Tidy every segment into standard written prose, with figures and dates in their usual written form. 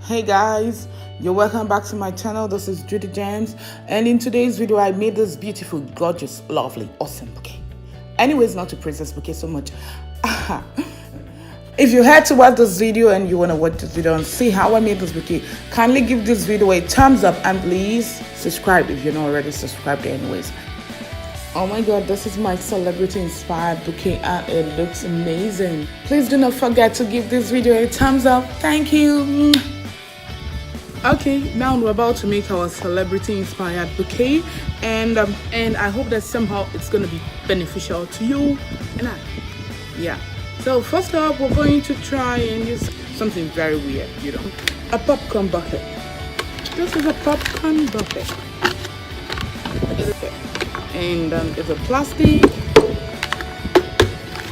Hey guys, you're welcome back to my channel. This is Judyjams, and in today's video I made this beautiful, gorgeous, lovely, awesome bouquet. Anyways, not to praise this bouquet so much. If you had to watch this video and you want to watch this video and see how I made this bouquet, kindly give this video a thumbs up and please subscribe if you're not already subscribed anyways. Oh my god, this is my celebrity inspired bouquet and it looks amazing. Please do not forget to give this video a thumbs up. Thank you. Okay, now we're about to make our celebrity inspired bouquet, and I hope that somehow it's going to be beneficial to you and I. Yeah. So first up, we're going to try and use something very weird, a popcorn bucket. This is a popcorn bucket. And it's a plastic.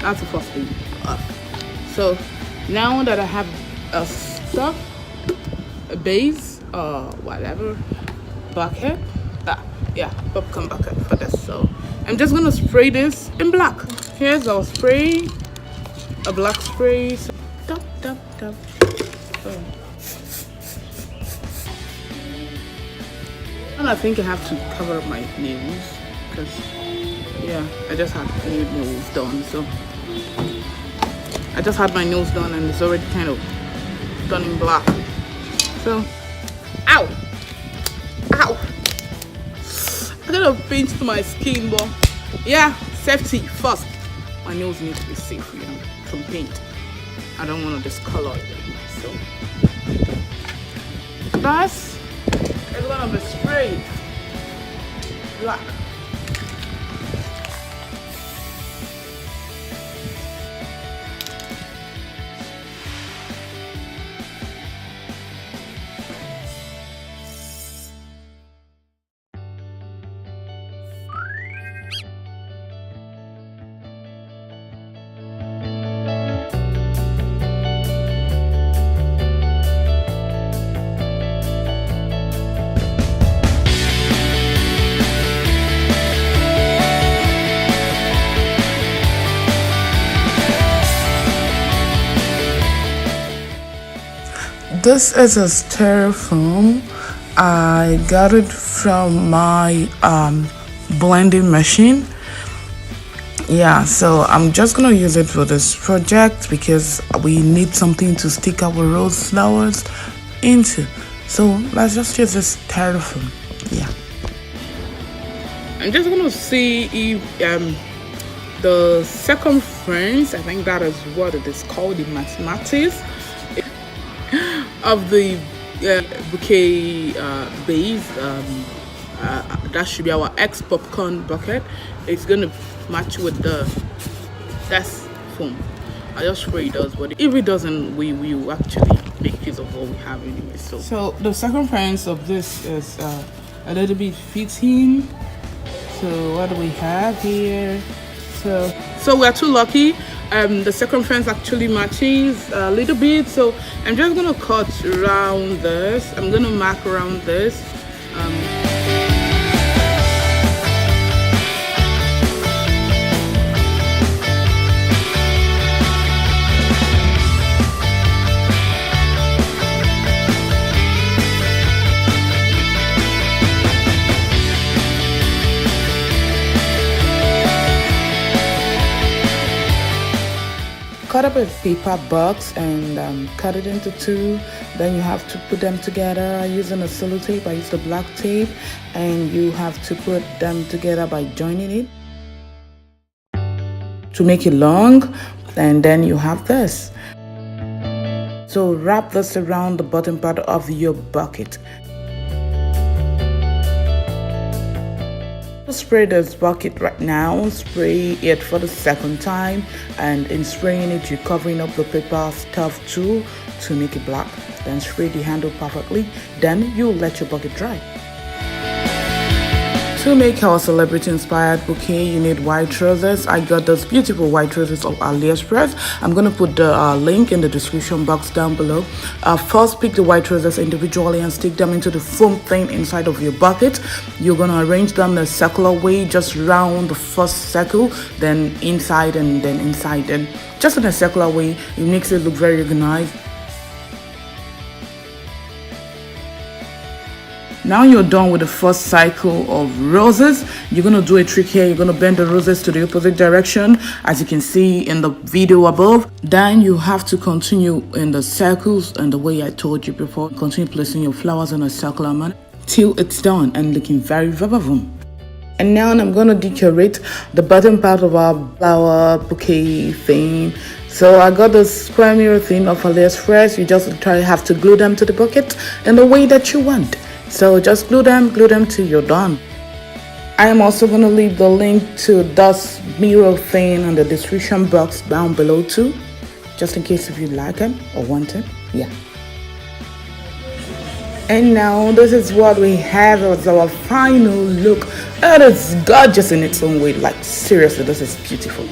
That's the first thing. So now that I have a stuff, a base or whatever bucket, popcorn bucket for this. So I'm just gonna spray this in black. Here's our spray, a black spray. So, tap, tap, tap. So. And I think I have to cover up my nails because I just had new nails done. So I just had my nails done and it's already kind of done in black. So, ow! I kind of pinched my skin, but safety first. My nails need to be safe, from paint. I don't want to discolor them. So, that's it's gonna be sprayed black. This is a styrofoam. I got it from my blending machine. So I'm just gonna use it for this project because we need something to stick our rose flowers into. So let's just use this styrofoam. I'm just gonna see if the circumference, I think that is what it is called, the mathematics of the bouquet base, that should be our X popcorn bucket. It's gonna match with that foam. I just pray it does, but if it doesn't, we will actually make use of what we have anyway. So the circumference of this is a little bit fitting. So what do we have here? So we're too lucky. The circumference actually matches a little bit, so I'm just gonna cut around this. I'm gonna mark around this. Cut up a paper box and cut it into two. Then you have to put them together using a cello tape. I use the black tape, and you have to put them together by joining it to make it long. And then you have this. So wrap this around the bottom part of your bucket. Spray this bucket right now. Spray it for the second time, and in spraying it you're covering up the paper stuff too to make it black. Then spray the handle perfectly. Then you let your bucket dry. To make our celebrity inspired bouquet, you need white roses. I got this beautiful white roses of AliExpress. I'm gonna put the link in the description box down below. First, pick the white roses individually and stick them into the foam thing inside of your bucket. You're gonna arrange them in a circular way, just round the first circle, then inside and then inside, and just in a circular way. It makes it look very organized. Now you're done with the first cycle of roses. You're going to do a trick here. You're going to bend the roses to the opposite direction, as you can see in the video above. Then you have to continue in the circles and the way I told you before. Continue placing your flowers in a circular manner till it's done and looking very vavavoom. And now I'm going to decorate the bottom part of our flower bouquet thing. So I got this square mirror thing off AliExpress. You just have to glue them to the bucket in the way that you want. So just glue them till you're done. I am also going to leave the link to this mirror thing in the description box down below too, just in case if you like them or want them. Yeah. And now this is what we have as our final look. It is gorgeous in its own way. Like seriously, this is beautiful.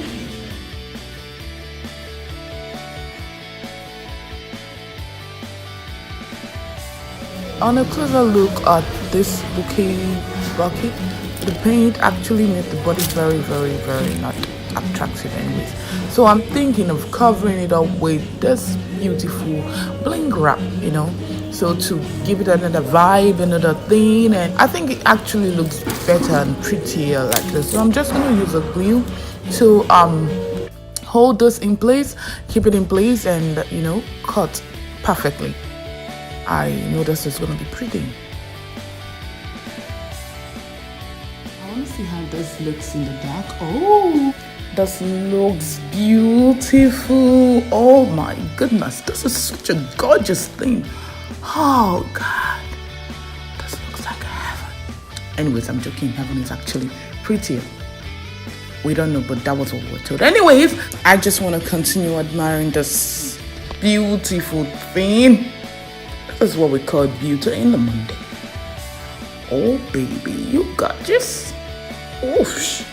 On a closer look at this bouquet bucket, the paint actually made the body very, very, very not attractive anyways. So I'm thinking of covering it up with this beautiful bling wrap, you know, so to give it another vibe, another thing, and I think it actually looks better and prettier like this. So I'm just going to use a glue to hold this in place, keep it in place, and you know, cut perfectly. I know this is going to be pretty. I want to see how this looks in the dark. Oh, this looks beautiful. Oh my goodness, this is such a gorgeous thing. Oh God, this looks like heaven. Anyways, I'm joking, heaven is actually prettier. We don't know, but that was what we were told. Anyways, I just want to continue admiring this beautiful thing. This is what we call beauty in the Monday. Oh baby, you gorgeous. Oosh.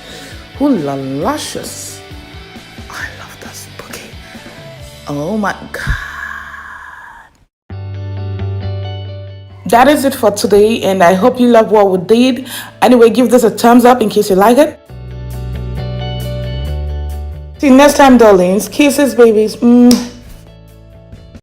Hula luscious. I love this bouquet. Oh my God. That is it for today, and I hope you love what we did. Anyway, give this a thumbs up in case you like it. See you next time, darlings. Kisses, babies.